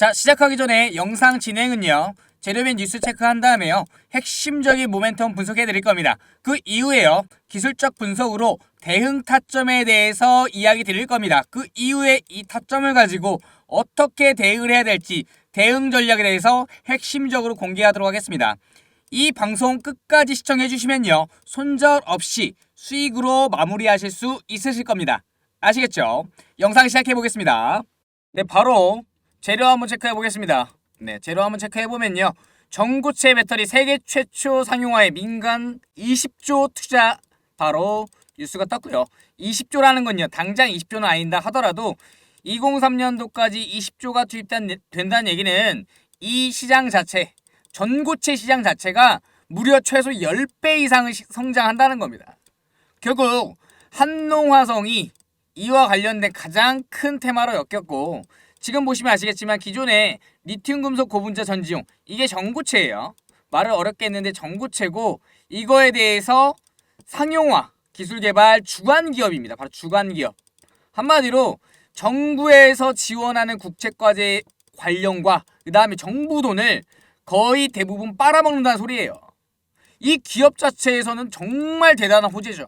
자, 시작하기 전에 영상 진행은요, 재료 및 뉴스 체크한 다음에요, 핵심적인 모멘텀 분석해 드릴 겁니다. 그 이후에요, 기술적 분석으로 대응 타점에 대해서 이야기 드릴 겁니다. 그 이후에 이 타점을 가지고 어떻게 대응을 해야 될지 대응 전략에 대해서 핵심적으로 공개하도록 하겠습니다. 이 방송 끝까지 시청해 주시면요, 손절 없이 수익으로 마무리하실 수 있으실 겁니다. 아시겠죠? 영상 시작해 보겠습니다. 네, 바로 재료 한번 체크해 보겠습니다. 네, 재료 한번 체크해 보면요, 전고체 배터리 세계 최초 상용화에 민간 20조 투자, 바로 뉴스가 떴고요. 20조라는 건요, 당장 20조는 아닌다 하더라도 2023년도까지 20조가 투입된다는 얘기는 이 시장 자체, 전고체 시장 자체가 무려 최소 10배 이상을 성장한다는 겁니다. 결국 한농화성이 이와 관련된 가장 큰 테마로 엮였고, 지금 보시면 아시겠지만 기존의 리튬 금속 고분자 전지용, 이게 전고체예요. 말을 어렵게 했는데 전고체고, 이거에 대해서 상용화 기술 개발 주관 기업입니다. 바로 주관 기업. 한마디로 정부에서 지원하는 국책과제 관련과 그 다음에 정부 돈을 거의 대부분 빨아먹는다는 소리예요. 이 기업 자체에서는 정말 대단한 호재죠.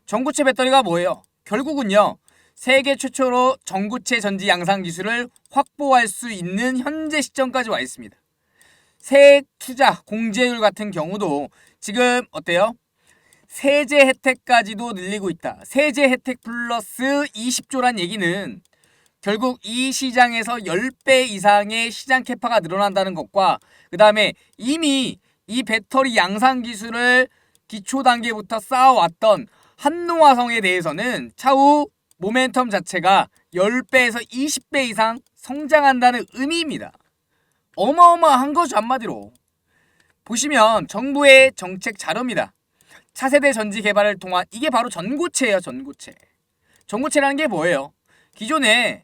전고체 배터리가 뭐예요? 결국은요, 세계 최초로 전고체 전지 양산 기술을 확보할 수 있는 현재 시점까지 와 있습니다. 세액 투자 공제율 같은 경우도 지금 어때요? 세제 혜택까지도 늘리고 있다. 세제 혜택 플러스 20조란 얘기는 결국 이 시장에서 10배 이상의 시장 캐파가 늘어난다는 것과, 그 다음에 이미 이 배터리 양산 기술을 기초 단계부터 쌓아왔던 한농화성에 대해서는 차후 모멘텀 자체가 10배에서 20배 이상 성장한다는 의미입니다. 어마어마한 거죠, 한마디로. 보시면 정부의 정책 자료입니다. 차세대 전지 개발을 통한, 이게 바로 전고체예요, 전고체. 전고체라는 게 뭐예요? 기존에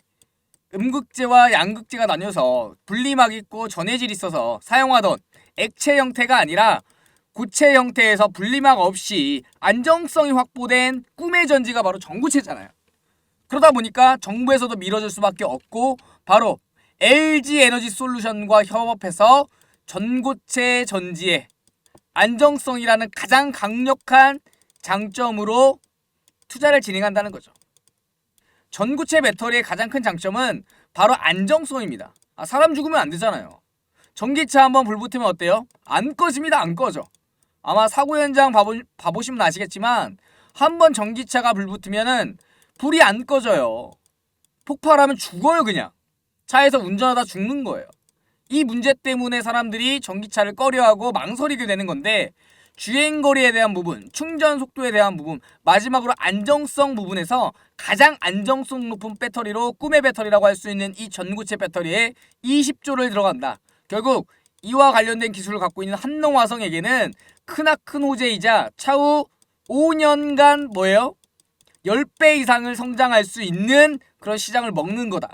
음극재와 양극재가 나뉘어서 분리막 있고 전해질이 있어서 사용하던 액체 형태가 아니라 고체 형태에서 분리막 없이 안정성이 확보된 꿈의 전지가 바로 전고체잖아요. 그러다 보니까 정부에서도 밀어줄 수밖에 없고, 바로 LG에너지솔루션과 협업해서 전고체 전지의 안정성이라는 가장 강력한 장점으로 투자를 진행한다는 거죠. 전고체 배터리의 가장 큰 장점은 바로 안정성입니다. 사람 죽으면 안 되잖아요. 전기차 한번 불 붙으면 어때요? 안 꺼집니다. 안 꺼져. 아마 사고 현장 봐보시면 아시겠지만 한번 전기차가 불 붙으면은 불이 안 꺼져요. 폭발하면 죽어요. 그냥 차에서 운전하다 죽는 거예요. 이 문제 때문에 사람들이 전기차를 꺼려하고 망설이게 되는 건데, 주행거리에 대한 부분, 충전 속도에 대한 부분, 마지막으로 안정성 부분에서 가장 안정성 높은 배터리로 꿈의 배터리라고 할 수 있는 이 전고체 배터리에 20조를 들어간다. 결국 이와 관련된 기술을 갖고 있는 한농화성에게는 크나큰 호재이자 차후 5년간 뭐예요? 10배 이상을 성장할 수 있는 그런 시장을 먹는 거다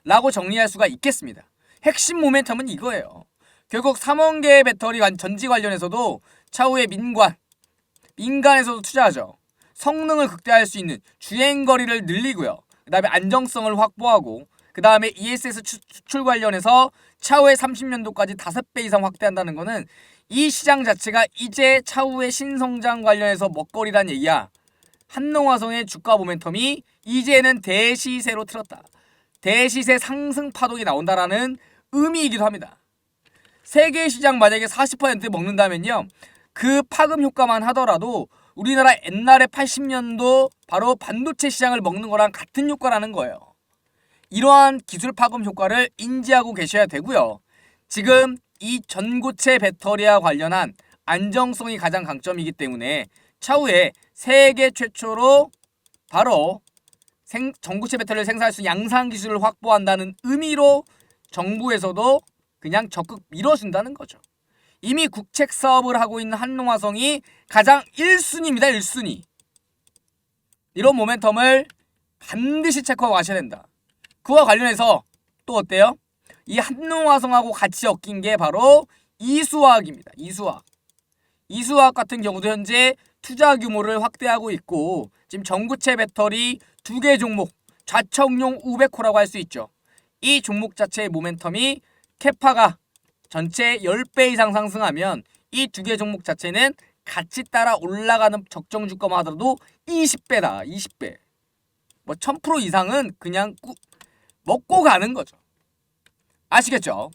라고 정리할 수가 있겠습니다. 핵심 모멘텀은 이거예요. 결국 3원계 배터리 전지 관련해서도 차후에 민간에서도 투자하죠. 성능을 극대화할 수 있는 주행거리를 늘리고요. 그 다음에 안정성을 확보하고, 그 다음에 ESS 수출 관련해서 차후에 30년도까지 5배 이상 확대한다는 거는 이 시장 자체가 이제 차후에 신성장 관련해서 먹거리란 얘기야. 한농화성의 주가 모멘텀이 이제는 대시세로 틀었다. 대시세 상승 파동이 나온다라는 의미이기도 합니다. 세계 시장 만약에 40% 먹는다면요, 그 파급 효과만 하더라도 우리나라 옛날에 80년도 바로 반도체 시장을 먹는 거랑 같은 효과라는 거예요. 이러한 기술 파급 효과를 인지하고 계셔야 되고요. 지금 이 전고체 배터리와 관련한 안정성이 가장 강점이기 때문에 차후에 세계 최초로 바로 전고체 배터리를 생산할 수 있는 양산 기술을 확보한다는 의미로 정부에서도 그냥 적극 밀어준다는 거죠. 이미 국책 사업을 하고 있는 한농화성이 가장 1순위입니다. 1순위. 이런 모멘텀을 반드시 체크하고 가셔야 된다. 그와 관련해서 또 어때요? 이 한농화성하고 같이 엮인 게 바로 이수화학입니다. 이수화학 같은 경우도 현재 투자 규모를 확대하고 있고, 지금 전고체 배터리 2개 종목, 좌청룡 우백호라고 할 수 있죠. 이 종목 자체의 모멘텀이 캐파가 전체 10배 이상 상승하면 이 두 개 종목 자체는 같이 따라 올라가는 적정 주가만 하더라도 20배다. 20배. 뭐 1000% 이상은 그냥 먹고 가는 거죠. 아시겠죠?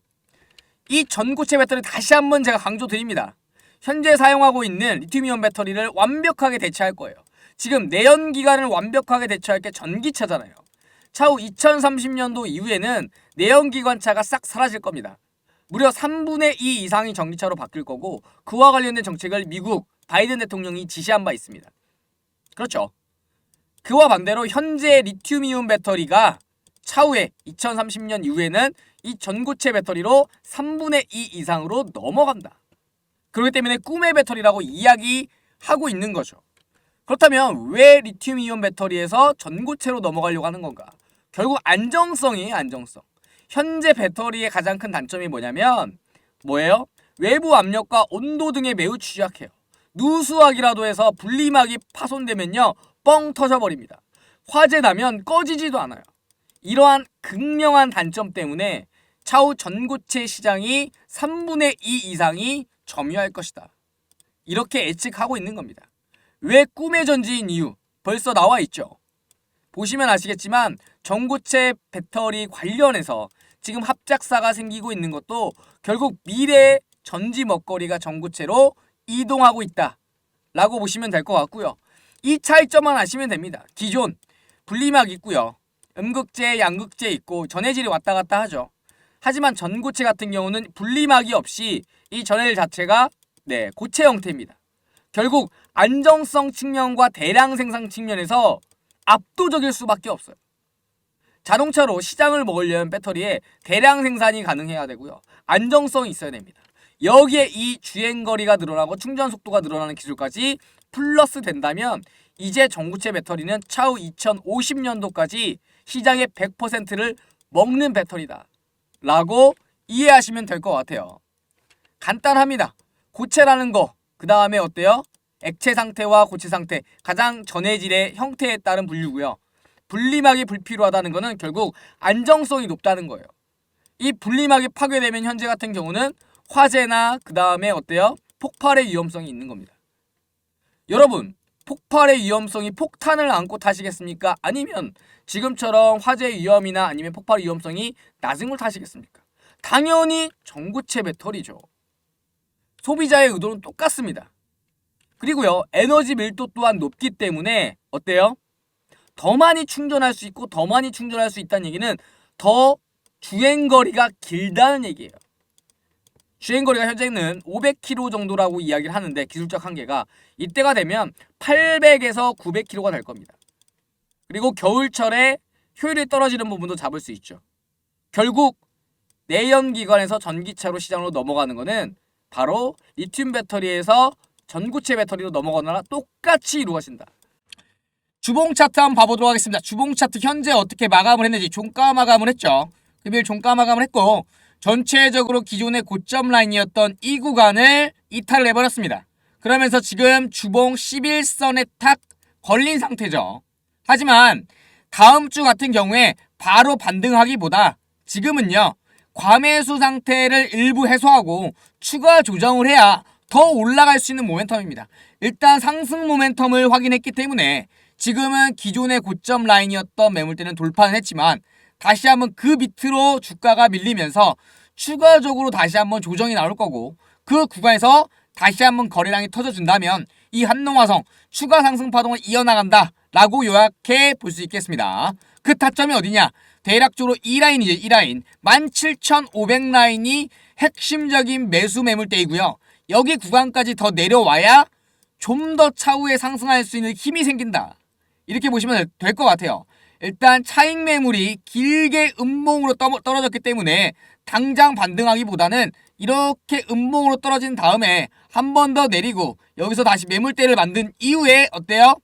이 전고체 배터리 다시 한번 제가 강조드립니다. 현재 사용하고 있는 리튬이온 배터리를 완벽하게 대체할 거예요. 지금 내연기관을 완벽하게 대체할 게 전기차잖아요. 차후 2030년도 이후에는 내연기관차가 싹 사라질 겁니다. 무려 3분의 2 이상이 전기차로 바뀔 거고 그와 관련된 정책을 미국 바이든 대통령이 지시한 바 있습니다. 그렇죠. 그와 반대로 현재 리튬이온 배터리가 차후에 2030년 이후에는 이 전고체 배터리로 3분의 2 이상으로 넘어간다. 그렇기 때문에 꿈의 배터리라고 이야기하고 있는 거죠. 그렇다면 왜 리튬이온 배터리에서 전고체로 넘어가려고 하는 건가? 결국 안정성이에요. 안정성. 현재 배터리의 가장 큰 단점이 뭐예요? 외부 압력과 온도 등에 매우 취약해요. 누수하기라도 해서 분리막이 파손되면요 뻥 터져버립니다. 화재 나면 꺼지지도 않아요. 이러한 극명한 단점 때문에 차후 전고체 시장이 3분의 2 이상이 점유할 것이다. 이렇게 예측하고 있는 겁니다. 왜 꿈의 전지인 이유 벌써 나와 있죠. 보시면 아시겠지만 전고체 배터리 관련해서 지금 합작사가 생기고 있는 것도 결국 미래의 전지 먹거리가 전고체로 이동하고 있다 라고 보시면 될 것 같고요. 이 차이점만 아시면 됩니다. 기존 분리막 있고요. 음극재, 양극재 있고 전해질이 왔다 갔다 하죠. 하지만 전고체 같은 경우는 분리막이 없이 이 전해질 자체가 고체 형태입니다. 결국 안정성 측면과 대량 생산 측면에서 압도적일 수밖에 없어요. 자동차로 시장을 먹으려면 배터리에 대량 생산이 가능해야 되고요. 안정성이 있어야 됩니다. 여기에 이 주행거리가 늘어나고 충전 속도가 늘어나는 기술까지 플러스 된다면 이제 전고체 배터리는 차후 2050년도까지 시장의 100%를 먹는 배터리다 라고 이해하시면 될 것 같아요. 간단합니다. 고체라는 거, 그 다음에 어때요? 액체 상태와 고체 상태, 가장 전해질의 형태에 따른 분류고요. 분리막이 불필요하다는 것은 결국 안정성이 높다는 거예요. 이 분리막이 파괴되면 현재 같은 경우는 화재나 그 다음에 어때요? 폭발의 위험성이 있는 겁니다. 여러분, 폭발의 위험성이 폭탄을 안고 타시겠습니까? 아니면 지금처럼 화재 위험이나 아니면 폭발 위험성이 낮은 걸 타시겠습니까? 당연히 전고체 배터리죠. 소비자의 의도는 똑같습니다. 그리고요, 에너지 밀도 또한 높기 때문에 어때요? 더 많이 충전할 수 있고 더 많이 충전할 수 있다는 얘기는 더 주행거리가 길다는 얘기예요. 주행거리가 현재는 500km 정도라고 이야기를 하는데 기술적 한계가 이때가 되면 800에서 900km가 될 겁니다. 그리고 겨울철에 효율이 떨어지는 부분도 잡을 수 있죠. 결국 내연기관에서 전기차로 시장으로 넘어가는 것은 바로 리튬 배터리에서 전고체 배터리로 넘어가느라 똑같이 이루어진다. 주봉 차트 한번 봐보도록 하겠습니다. 주봉 차트 현재 어떻게 마감을 했는지 종가 마감을 했죠. 금일 종가 마감을 했고 전체적으로 기존의 고점 라인이었던 이 구간을 이탈을 해버렸습니다. 그러면서 지금 주봉 11선에 탁 걸린 상태죠. 하지만 다음 주 같은 경우에 바로 반등하기보다 지금은요 과매수 상태를 일부 해소하고 추가 조정을 해야 더 올라갈 수 있는 모멘텀입니다. 일단 상승 모멘텀을 확인했기 때문에 지금은 기존의 고점 라인이었던 매물대는 돌파는 했지만 다시 한번 그 밑으로 주가가 밀리면서 추가적으로 다시 한번 조정이 나올 거고 그 구간에서 다시 한번 거래량이 터져준다면 이 한농화성 추가 상승 파동을 이어나간다 라고 요약해 볼 수 있겠습니다. 그 타점이 어디냐? 대략적으로 이 라인이죠. 이 라인 17,500 라인이 핵심적인 매수 매물대이고요. 여기 구간까지 더 내려와야 좀 더 차후에 상승할 수 있는 힘이 생긴다. 이렇게 보시면 될 것 같아요. 일단 차익 매물이 길게 음봉으로 떨어졌기 때문에 당장 반등하기보다는 이렇게 음봉으로 떨어진 다음에 한 번 더 내리고 여기서 다시 매물대를 만든 이후에 어때요?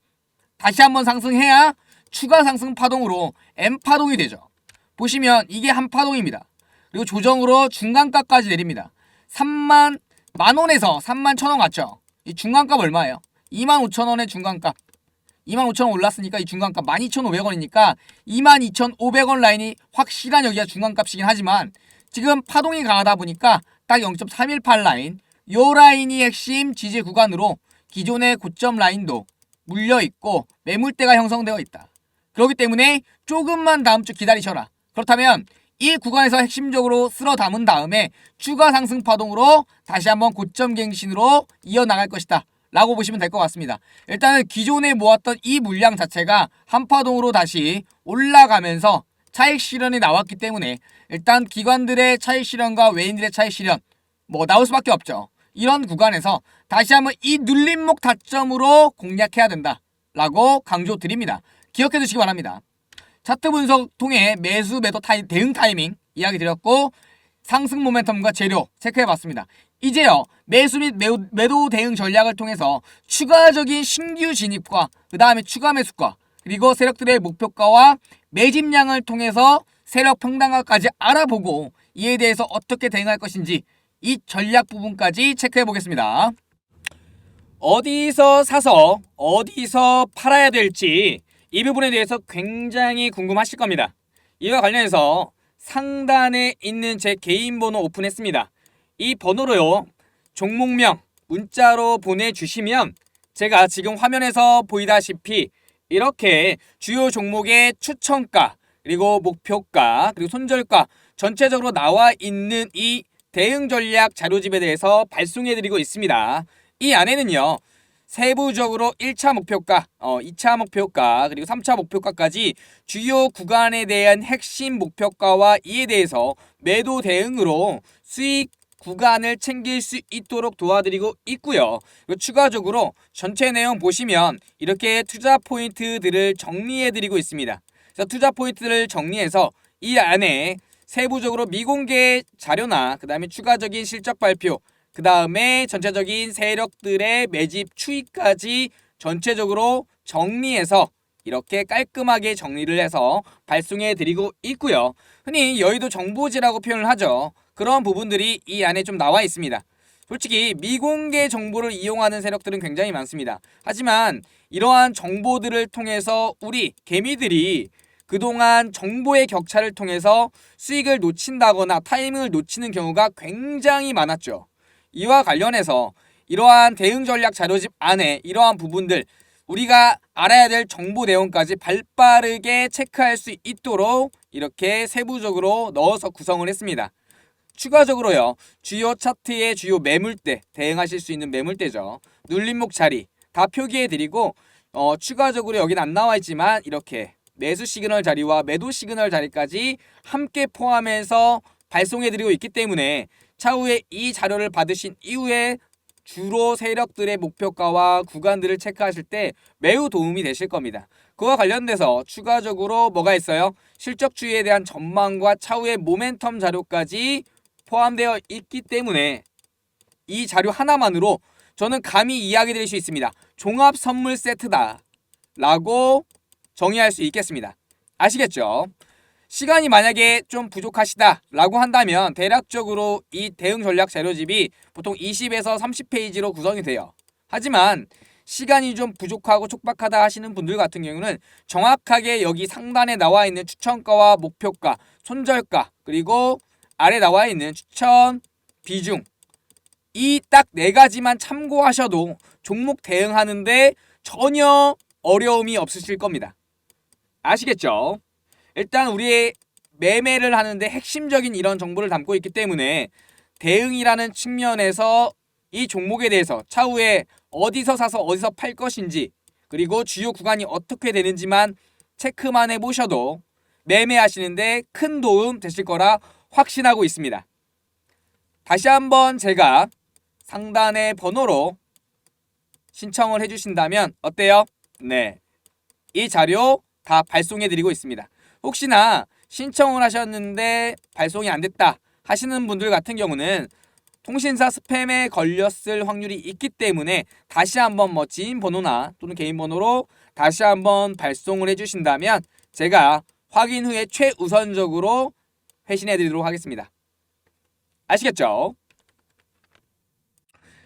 다시 한번 상승해야 추가 상승 파동으로 M파동이 되죠. 보시면 이게 한 파동입니다. 그리고 조정으로 중간가까지 내립니다. 10,000원에서 31,000원 같죠? 이 중간값 얼마예요? 25,000원의 중간값. 25,000원 올랐으니까 이 중간값 12,500원이니까 22,500원 라인이 확실한 여기가 중간값이긴 하지만 지금 파동이 강하다 보니까 딱 0.318 라인, 요 라인이 핵심 지지 구간으로 기존의 고점 라인도 물려있고 매물대가 형성되어 있다. 그렇기 때문에 조금만 다음 주 기다리셔라. 그렇다면 이 구간에서 핵심적으로 쓸어 담은 다음에 추가 상승 파동으로 다시 한번 고점 갱신으로 이어나갈 것이다 라고 보시면 될 것 같습니다. 일단은 기존에 모았던 이 물량 자체가 한파동으로 다시 올라가면서 차익 실현이 나왔기 때문에 일단 기관들의 차익 실현과 외인들의 차익 실현 나올 수밖에 없죠. 이런 구간에서 다시 한번 이 눌림목 타점으로 공략해야 된다 라고 강조드립니다. 기억해 두시기 바랍니다. 차트 분석 통해 매수 매도 대응 타이밍 이야기 드렸고 상승 모멘텀과 재료 체크해 봤습니다. 이제요 매수 및 매도 대응 전략을 통해서 추가적인 신규 진입과 그 다음에 추가 매수가 그리고 세력들의 목표가와 매집량을 통해서 세력 평단가까지 알아보고 이에 대해서 어떻게 대응할 것인지 이 전략 부분까지 체크해 보겠습니다. 어디서 사서 어디서 팔아야 될지 이 부분에 대해서 굉장히 궁금하실 겁니다. 이와 관련해서 상단에 있는 제 개인 번호 오픈했습니다. 이 번호로요 종목명 문자로 보내주시면 제가 지금 화면에서 보이다시피 이렇게 주요 종목의 추천가 그리고 목표가 그리고 손절가 전체적으로 나와 있는 이 대응 전략 자료집에 대해서 발송해드리고 있습니다. 이 안에는요 세부적으로 1차 목표가, 2차 목표가, 그리고 3차 목표가까지 주요 구간에 대한 핵심 목표가와 이에 대해서 매도 대응으로 수익 구간을 챙길 수 있도록 도와드리고 있고요. 그리고 추가적으로 전체 내용 보시면 이렇게 투자 포인트들을 정리해드리고 있습니다. 그래서 투자 포인트를 정리해서 이 안에 세부적으로 미공개 자료나 그 다음에 추가적인 실적 발표 그 다음에 전체적인 세력들의 매집 추이까지 전체적으로 정리해서 이렇게 깔끔하게 정리를 해서 발송해 드리고 있고요. 흔히 여의도 정보지라고 표현을 하죠. 그런 부분들이 이 안에 좀 나와 있습니다. 솔직히 미공개 정보를 이용하는 세력들은 굉장히 많습니다. 하지만 이러한 정보들을 통해서 우리 개미들이 그동안 정보의 격차를 통해서 수익을 놓친다거나 타이밍을 놓치는 경우가 굉장히 많았죠. 이와 관련해서 이러한 대응 전략 자료집 안에 이러한 부분들 우리가 알아야 될 정보 내용까지 발빠르게 체크할 수 있도록 이렇게 세부적으로 넣어서 구성을 했습니다. 추가적으로요. 주요 차트의 주요 매물대, 대응하실 수 있는 매물대죠. 눌림목 자리 다 표기해드리고 추가적으로 여기는 안 나와 있지만 이렇게 매수 시그널 자리와 매도 시그널 자리까지 함께 포함해서 발송해드리고 있기 때문에 차후에 이 자료를 받으신 이후에 주로 세력들의 목표가와 구간들을 체크하실 때 매우 도움이 되실 겁니다. 그와 관련돼서 추가적으로 뭐가 있어요? 실적 추이에 대한 전망과 차후의 모멘텀 자료까지 포함되어 있기 때문에 이 자료 하나만으로 저는 감히 이야기 드릴 수 있습니다. 종합 선물 세트다 라고 정의할 수 있겠습니다. 아시겠죠? 시간이 만약에 좀 부족하시다 라고 한다면 대략적으로 이 대응 전략 자료집이 보통 20에서 30페이지로 구성이 돼요. 하지만 시간이 좀 부족하고 촉박하다 하시는 분들 같은 경우는 정확하게 여기 상단에 나와 있는 추천가와 목표가, 손절가 그리고 아래 나와 있는 추천 비중 이 딱 4가지만 참고하셔도 종목 대응하는데 전혀 어려움이 없으실 겁니다. 아시겠죠? 일단 우리의 매매를 하는데 핵심적인 이런 정보를 담고 있기 때문에 대응이라는 측면에서 이 종목에 대해서 차후에 어디서 사서 어디서 팔 것인지 그리고 주요 구간이 어떻게 되는지만 체크만 해보셔도 매매하시는데 큰 도움 되실 거라 확신하고 있습니다. 다시 한번 제가 상단의 번호로 신청을 해주신다면 어때요? 네, 이 자료 다 발송해드리고 있습니다. 혹시나 신청을 하셨는데 발송이 안 됐다 하시는 분들 같은 경우는 통신사 스팸에 걸렸을 확률이 있기 때문에 다시 한번 지인 번호나 또는 개인 번호로 다시 한번 발송을 해주신다면 제가 확인 후에 최우선적으로 회신해 드리도록 하겠습니다. 아시겠죠?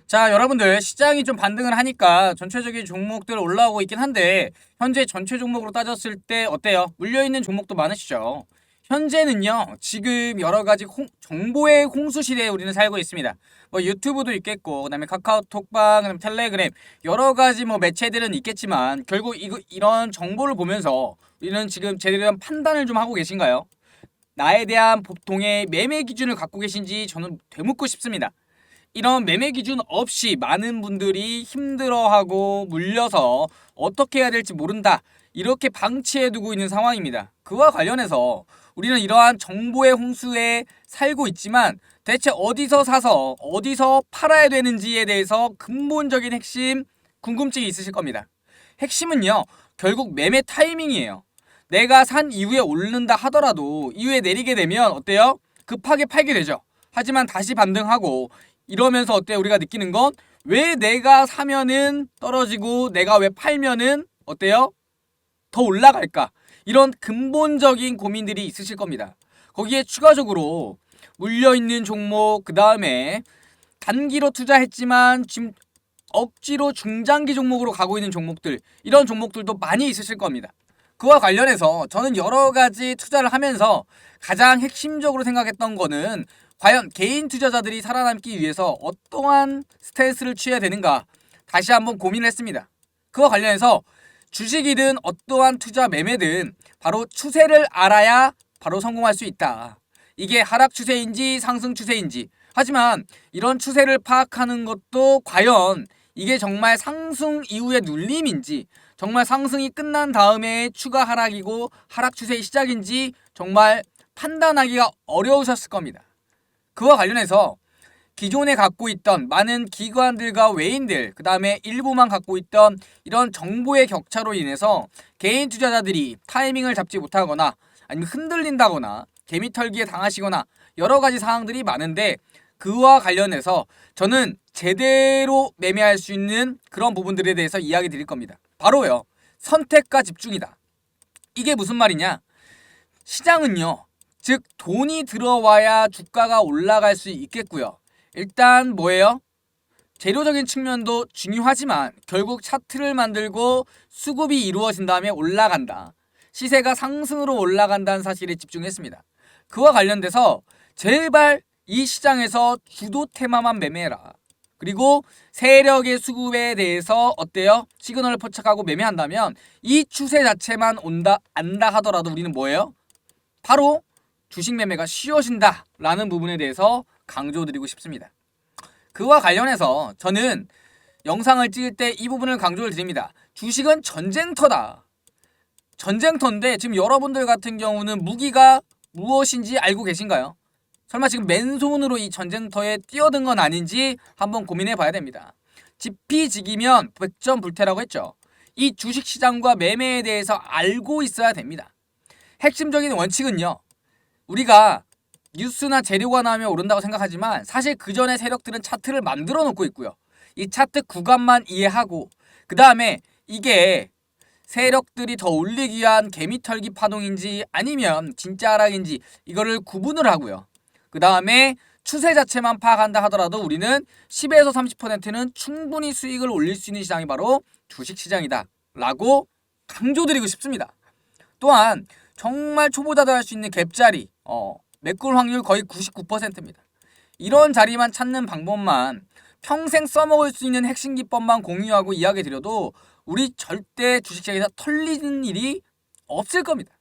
자, 여러분들 시장이 좀 반등을 하니까 전체적인 종목들 올라오고 있긴 한데 현재 전체 종목으로 따졌을 때 어때요? 물려있는 종목도 많으시죠? 현재는요, 지금 여러 가지 정보의 홍수 시대에 우리는 살고 있습니다. 뭐 유튜브도 있겠고, 그다음에 카카오톡방, 그다음에 텔레그램 여러 가지 뭐 매체들은 있겠지만 결국 이런 정보를 보면서 우리는 지금 제대로 된 판단을 좀 하고 계신가요? 나에 대한 보통의 매매 기준을 갖고 계신지 저는 되묻고 싶습니다. 이런 매매 기준 없이 많은 분들이 힘들어하고 물려서 어떻게 해야 될지 모른다. 이렇게 방치해두고 있는 상황입니다. 그와 관련해서 우리는 이러한 정보의 홍수에 살고 있지만 대체 어디서 사서 어디서 팔아야 되는지에 대해서 근본적인 핵심 궁금증이 있으실 겁니다. 핵심은요, 결국 매매 타이밍이에요. 내가 산 이후에 오른다 하더라도 이후에 내리게 되면 어때요? 급하게 팔게 되죠. 하지만 다시 반등하고 이러면서 어때요? 우리가 느끼는 건 왜 내가 사면은 떨어지고 내가 왜 팔면은 어때요? 더 올라갈까? 이런 근본적인 고민들이 있으실 겁니다. 거기에 추가적으로 물려있는 종목, 그 다음에 단기로 투자했지만 지금 억지로 중장기 종목으로 가고 있는 종목들, 이런 종목들도 많이 있으실 겁니다. 그와 관련해서 저는 여러 가지 투자를 하면서 가장 핵심적으로 생각했던 거는 과연 개인 투자자들이 살아남기 위해서 어떠한 스탠스를 취해야 되는가 다시 한번 고민을 했습니다. 그와 관련해서 주식이든 어떠한 투자 매매든 바로 추세를 알아야 바로 성공할 수 있다. 이게 하락 추세인지 상승 추세인지, 하지만 이런 추세를 파악하는 것도 과연 이게 정말 상승 이후의 눌림인지, 정말 상승이 끝난 다음에 추가 하락이고 하락 추세의 시작인지 정말 판단하기가 어려우셨을 겁니다. 그와 관련해서 기존에 갖고 있던 많은 기관들과 외인들, 그 다음에 일부만 갖고 있던 이런 정보의 격차로 인해서 개인 투자자들이 타이밍을 잡지 못하거나 아니면 흔들린다거나 개미털기에 당하시거나 여러 가지 상황들이 많은데, 그와 관련해서 저는 제대로 매매할 수 있는 그런 부분들에 대해서 이야기 드릴 겁니다. 바로요, 선택과 집중이다. 이게 무슨 말이냐? 시장은요, 즉 돈이 들어와야 주가가 올라갈 수 있겠고요. 일단 뭐예요? 재료적인 측면도 중요하지만 결국 차트를 만들고 수급이 이루어진 다음에 올라간다. 시세가 상승으로 올라간다는 사실에 집중했습니다. 그와 관련돼서 제발 이 시장에서 주도 테마만 매매해라. 그리고 세력의 수급에 대해서 어때요? 시그널을 포착하고 매매한다면 이 추세 자체만 안다 하더라도 우리는 뭐예요? 바로 주식 매매가 쉬워진다 라는 부분에 대해서 강조드리고 싶습니다. 그와 관련해서 저는 영상을 찍을 때 이 부분을 강조를 드립니다. 주식은 전쟁터다. 전쟁터인데 지금 여러분들 같은 경우는 무기가 무엇인지 알고 계신가요? 설마 지금 맨손으로 이 전쟁터에 뛰어든 건 아닌지 한번 고민해 봐야 됩니다. 지피지기면 백전불태라고 했죠. 이 주식시장과 매매에 대해서 알고 있어야 됩니다. 핵심적인 원칙은요, 우리가 뉴스나 재료가 나오면 오른다고 생각하지만 사실 그 전에 세력들은 차트를 만들어 놓고 있고요. 이 차트 구간만 이해하고 그 다음에 이게 세력들이 더 올리기 위한 개미털기 파동인지 아니면 진짜 하락인지 이거를 구분을 하고요. 그 다음에 추세 자체만 파악한다 하더라도 우리는 10에서 30%는 충분히 수익을 올릴 수 있는 시장이 바로 주식시장이다 라고 강조드리고 싶습니다. 또한 정말 초보자도 할 수 있는 갭자리, 매꿀 확률 거의 99%입니다. 이런 자리만 찾는 방법만, 평생 써먹을 수 있는 핵심 기법만 공유하고 이야기 드려도 우리 절대 주식시장에서 털리는 일이 없을 겁니다.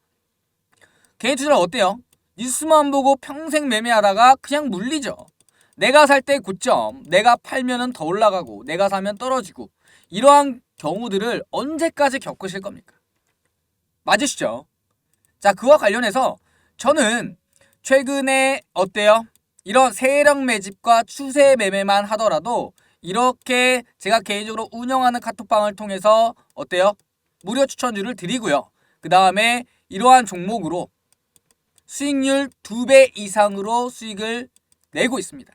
개인 투자는 어때요? 뉴스만 보고 평생 매매하다가 그냥 물리죠. 내가 살 때 고점, 내가 팔면은 더 올라가고 내가 사면 떨어지고, 이러한 경우들을 언제까지 겪으실 겁니까? 맞으시죠? 자, 그와 관련해서 저는 최근에 어때요? 이런 세력 매집과 추세 매매만 하더라도 이렇게 제가 개인적으로 운영하는 카톡방을 통해서 어때요? 무료 추천주를 드리고요. 그 다음에 이러한 종목으로 수익률 2배 이상으로 수익을 내고 있습니다.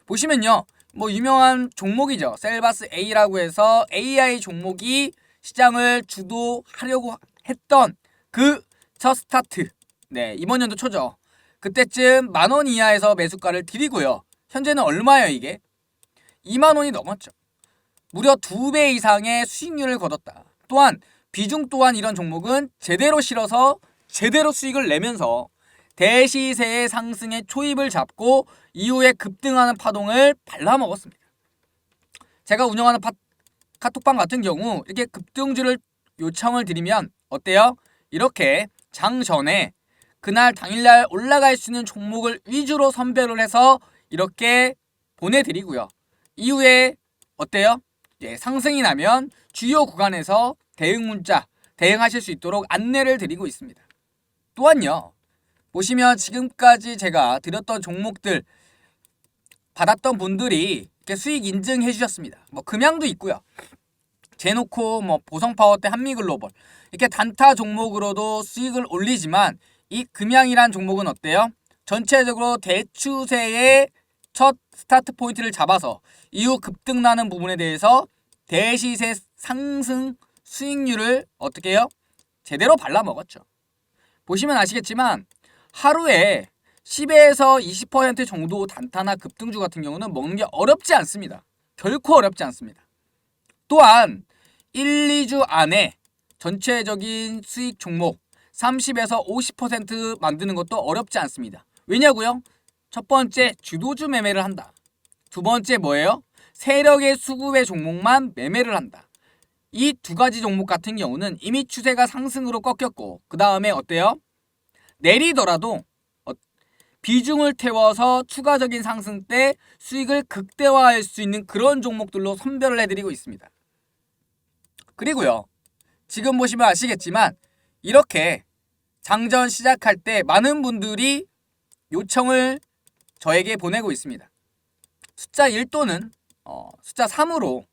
보시면요, 뭐 유명한 종목이죠. 셀바스 A라고 해서 AI 종목이 시장을 주도하려고 했던 그 첫 스타트, 네, 이번 연도 초죠. 그때쯤 10,000원 이하에서 매수가를 드리고요. 현재는 얼마예요 이게? 2만 원이 넘었죠. 무려 2배 이상의 수익률을 거뒀다. 또한 비중 또한 이런 종목은 제대로 실어서 제대로 수익을 내면서 대시세의 상승의 초입을 잡고 이후에 급등하는 파동을 발라먹었습니다. 제가 운영하는 카톡방 같은 경우 이렇게 급등주를 요청을 드리면 어때요? 이렇게 장 전에 그날 당일날 올라갈 수 있는 종목을 위주로 선별을 해서 이렇게 보내드리고요. 이후에 어때요? 예, 상승이 나면 주요 구간에서 대응 문자, 대응하실 수 있도록 안내를 드리고 있습니다. 또한요, 보시면 지금까지 제가 드렸던 종목들 받았던 분들이 이렇게 수익 인증해 주셨습니다. 뭐 금양도 있고요. 제노코, 뭐 보성파워때, 한미글로벌 이렇게 단타 종목으로도 수익을 올리지만 이 금양이란 종목은 어때요? 전체적으로 대추세의 첫 스타트 포인트를 잡아서 이후 급등나는 부분에 대해서 대시세 상승 수익률을 어떻게 해요? 제대로 발라먹었죠. 보시면 아시겠지만 하루에 10에서 20% 정도 단타나 급등주 같은 경우는 먹는 게 어렵지 않습니다. 결코 어렵지 않습니다. 또한 1, 2주 안에 전체적인 수익 종목 30에서 50% 만드는 것도 어렵지 않습니다. 왜냐고요? 첫 번째, 주도주 매매를 한다. 두 번째 뭐예요? 세력의 수급의 종목만 매매를 한다. 이 두 가지 종목 같은 경우는 이미 추세가 상승으로 꺾였고 그 다음에 어때요? 내리더라도 비중을 태워서 추가적인 상승 때 수익을 극대화할 수 있는 그런 종목들로 선별을 해드리고 있습니다. 그리고요, 지금 보시면 아시겠지만 이렇게 장전 시작할 때 많은 분들이 요청을 저에게 보내고 있습니다. 숫자 1 또는 숫자 3으로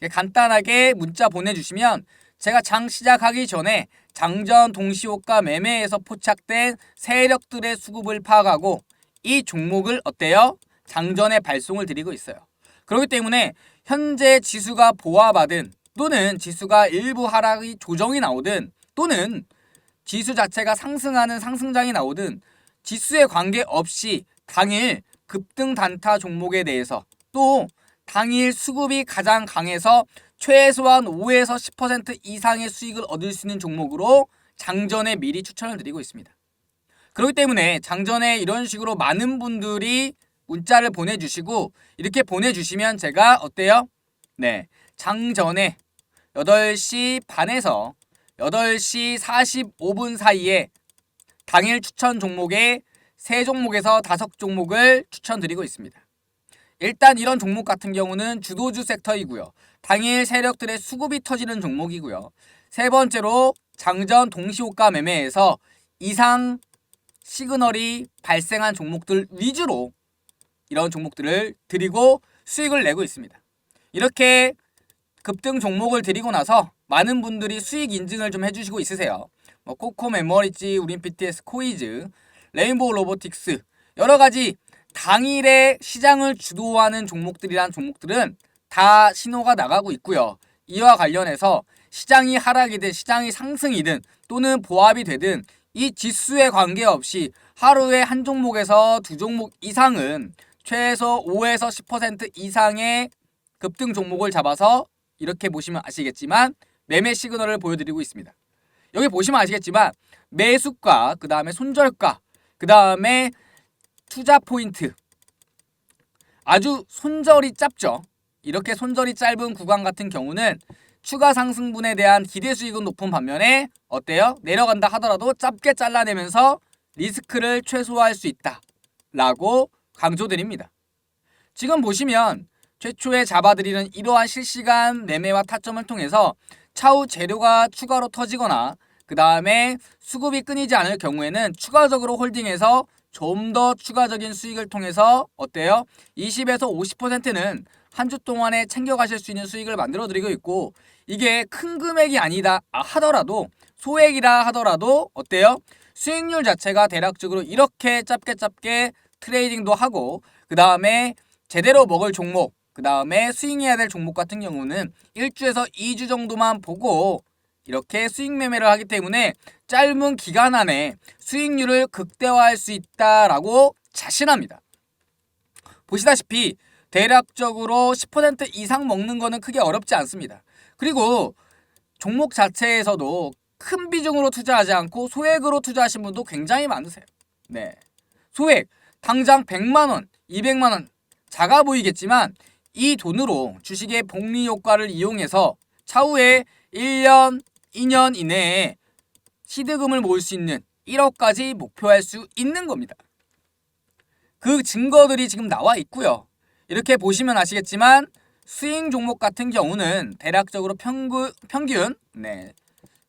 간단하게 문자 보내주시면 제가 장 시작하기 전에 장전 동시호가 매매에서 포착된 세력들의 수급을 파악하고 이 종목을 어때요? 장전에 발송을 드리고 있어요. 그렇기 때문에 현재 지수가 보합하든 또는 지수가 일부 하락이 조정이 나오든 또는 지수 자체가 상승하는 상승장이 나오든 지수에 관계없이 당일 급등 단타 종목에 대해서 또 당일 수급이 가장 강해서 최소한 5에서 10% 이상의 수익을 얻을 수 있는 종목으로 장전에 미리 추천을 드리고 있습니다. 그렇기 때문에 장전에 이런 식으로 많은 분들이 문자를 보내주시고 이렇게 보내주시면 제가 어때요? 네, 장전에 8시 반에서 8시 45분 사이에 당일 추천 종목에 3종목에서 5종목을 추천드리고 있습니다. 일단 이런 종목 같은 경우는 주도주 섹터이고요. 당일 세력들의 수급이 터지는 종목이고요. 세 번째로 장전 동시호가 매매에서 이상 시그널이 발생한 종목들 위주로 이런 종목들을 드리고 수익을 내고 있습니다. 이렇게 급등 종목을 드리고 나서 많은 분들이 수익 인증을 좀 해주시고 있으세요. 코코 메모리지, 우린 BTS, 코이즈, 레인보우 로보틱스 여러 가지 당일에 시장을 주도하는 종목들이란 종목들은 다 신호가 나가고 있고요. 이와 관련해서 시장이 하락이든 시장이 상승이든 또는 보합이 되든 이 지수에 관계없이 하루에 한 종목에서 두 종목 이상은 최소 5에서 10% 이상의 급등 종목을 잡아서 이렇게 보시면 아시겠지만 매매 시그널을 보여드리고 있습니다. 여기 보시면 아시겠지만 매수가, 그 다음에 손절가, 그 다음에 투자 포인트 아주 손절이 짧죠. 이렇게 손절이 짧은 구간 같은 경우는 추가 상승분에 대한 기대 수익은 높은 반면에 어때요? 내려간다 하더라도 짧게 잘라내면서 리스크를 최소화할 수 있다 라고 강조드립니다. 지금 보시면 최초에 잡아드리는 이러한 실시간 매매와 타점을 통해서 차후 재료가 추가로 터지거나 그 다음에 수급이 끊이지 않을 경우에는 추가적으로 홀딩해서 좀 더 추가적인 수익을 통해서 어때요? 20에서 50%는 한 주 동안에 챙겨가실 수 있는 수익을 만들어 드리고 있고 이게 큰 금액이 아니다 하더라도 소액이라 하더라도 어때요? 수익률 자체가 대략적으로 이렇게 짧게 트레이딩도 하고 그 다음에 제대로 먹을 종목 그 다음에 스윙해야 될 종목 같은 경우는 1주에서 2주 정도만 보고 이렇게 수익 매매를 하기 때문에 짧은 기간 안에 수익률을 극대화할 수 있다라고 자신합니다. 보시다시피 대략적으로 10% 이상 먹는 거는 크게 어렵지 않습니다. 그리고 종목 자체에서도 큰 비중으로 투자하지 않고 소액으로 투자하신 분도 굉장히 많으세요. 네, 소액 당장 100만원, 200만원 작아 보이겠지만 이 돈으로 주식의 복리 효과를 이용해서 차후에 1년, 2년 이내에 시드금을 모을 수 있는 1억까지 목표할 수 있는 겁니다. 그 증거들이 지금 나와 있고요. 이렇게 보시면 아시겠지만 수익 종목 같은 경우는 대략적으로 평균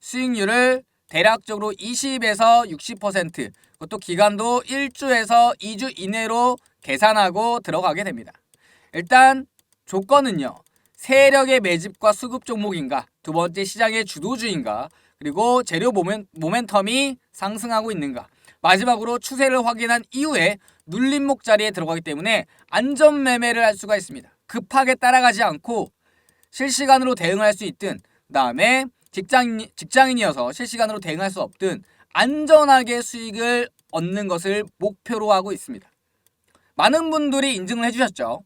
수익률을 대략적으로 20에서 60%, 그것도 기간도 1주에서 2주 이내로 계산하고 들어가게 됩니다. 일단 조건은요. 세력의 매집과 수급 종목인가, 두 번째 시장의 주도주인가, 그리고 재료 모멘텀이 상승하고 있는가, 마지막으로 추세를 확인한 이후에 눌림목 자리에 들어가기 때문에 안전 매매를 할 수가 있습니다. 급하게 따라가지 않고 실시간으로 대응할 수 있든, 그 다음에 직장인이어서 실시간으로 대응할 수 없든 안전하게 수익을 얻는 것을 목표로 하고 있습니다. 많은 분들이 인증을 해주셨죠.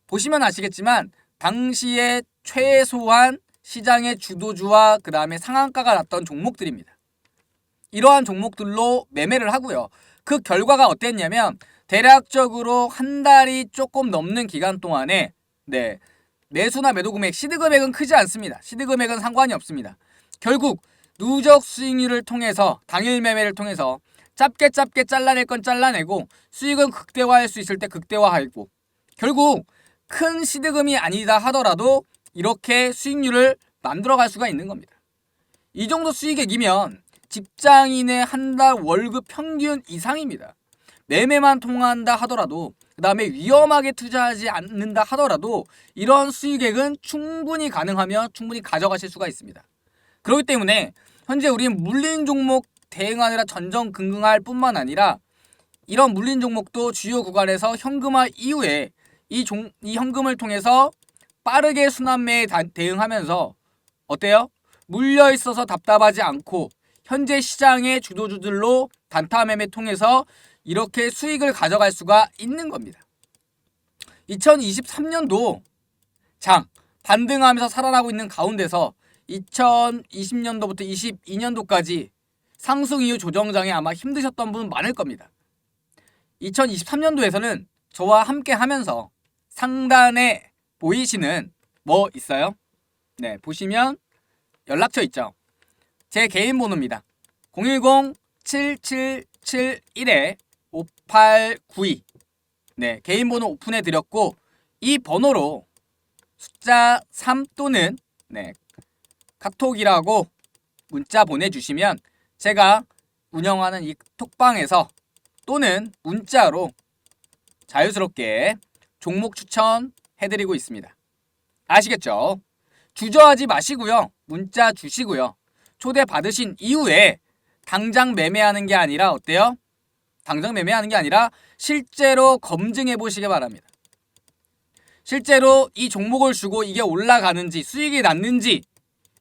보시면 아시겠지만 당시에 최소한 시장의 주도주와 그 다음에 상한가가 났던 종목들입니다. 이러한 종목들로 매매를 하고요. 그 결과가 어땠냐면 대략적으로 한 달이 조금 넘는 기간 동안에 매수나 매도 금액, 시드 금액은 크지 않습니다. 시드 금액은 상관이 없습니다. 결국 누적 수익률을 통해서, 당일 매매를 통해서 짧게 잘라낼 건 잘라내고 수익은 극대화할 수 있을 때 극대화하고, 결국 큰 시드금이 아니다 하더라도 이렇게 수익률을 만들어갈 수가 있는 겁니다. 이 정도 수익액이면 직장인의 한 달 월급 평균 이상입니다. 매매만 통한다 하더라도, 그 다음에 위험하게 투자하지 않는다 하더라도 이런 수익액은 충분히 가능하며 충분히 가져가실 수가 있습니다. 그렇기 때문에 현재 우리는 물린 종목 대응하느라 전전긍긍할 뿐만 아니라 이런 물린 종목도 주요 구간에서 현금화 이후에 이 현금을 통해서 빠르게 순환매에 대응하면서 어때요? 물려 있어서 답답하지 않고 현재 시장의 주도주들로 단타 매매 통해서 이렇게 수익을 가져갈 수가 있는 겁니다. 2023년도 장 반등하면서 살아나고 있는 가운데서 2020년도부터 22년도까지 상승 이후 조정장에 아마 힘드셨던 분 많을 겁니다. 2023년도에서는 저와 함께 하면서 상단에 보이시는 뭐 있어요? 네, 보시면 연락처 있죠. 제 개인 번호입니다. 010-7771-5892. 네, 개인 번호 오픈해 드렸고 이 번호로 숫자 3 또는 카톡이라고 문자 보내주시면 제가 운영하는 이 톡방에서 또는 문자로 자유스럽게 종목 추천해드리고 있습니다. 아시겠죠? 주저하지 마시고요. 문자 주시고요. 초대 받으신 이후에 당장 매매하는 게 아니라 어때요? 당장 매매하는 게 아니라 실제로 검증해 보시기 바랍니다. 실제로 이 종목을 주고 이게 올라가는지 수익이 났는지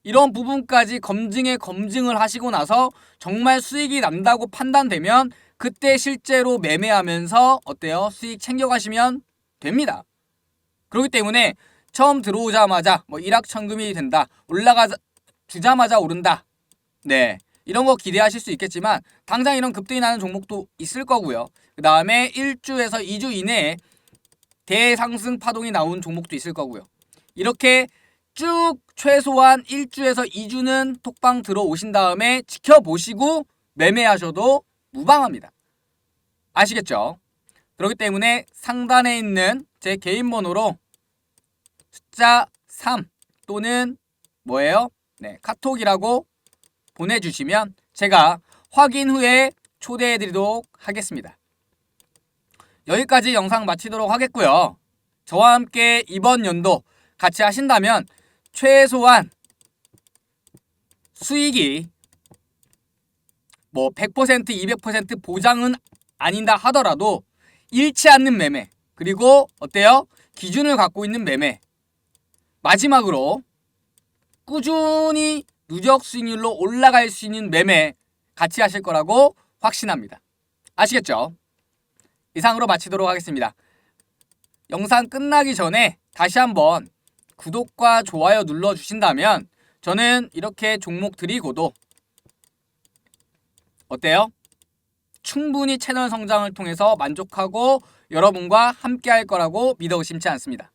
이런 부분까지 검증을 하시고 나서 정말 수익이 난다고 판단되면 그때 실제로 매매하면서 어때요? 수익 챙겨가시면 됩니다. 그렇기 때문에 처음 들어오자마자 일확천금이 된다, 주자마자 오른다, 이런 거 기대하실 수 있겠지만 당장 이런 급등이 나는 종목도 있을 거고요. 그 다음에 1주에서 2주 이내에 대상승 파동이 나온 종목도 있을 거고요. 이렇게 쭉 최소한 1주에서 2주는 톡방 들어오신 다음에 지켜보시고 매매하셔도 무방합니다. 아시겠죠? 그렇기 때문에 상단에 있는 제 개인 번호로 숫자 3 또는 카톡이라고 보내주시면 제가 확인 후에 초대해드리도록 하겠습니다. 여기까지 영상 마치도록 하겠고요. 저와 함께 이번 연도 같이 하신다면 최소한 수익이 100%, 200% 보장은 아니다 하더라도 잃지 않는 매매, 그리고 어때요? 기준을 갖고 있는 매매, 마지막으로 꾸준히 누적 수익률로 올라갈 수 있는 매매 같이 하실 거라고 확신합니다. 아시겠죠? 이상으로 마치도록 하겠습니다. 영상 끝나기 전에 다시 한번 구독과 좋아요 눌러주신다면 저는 이렇게 종목 드리고도 어때요? 충분히 채널 성장을 통해서 만족하고 여러분과 함께 할 거라고 믿어 의심치 않습니다.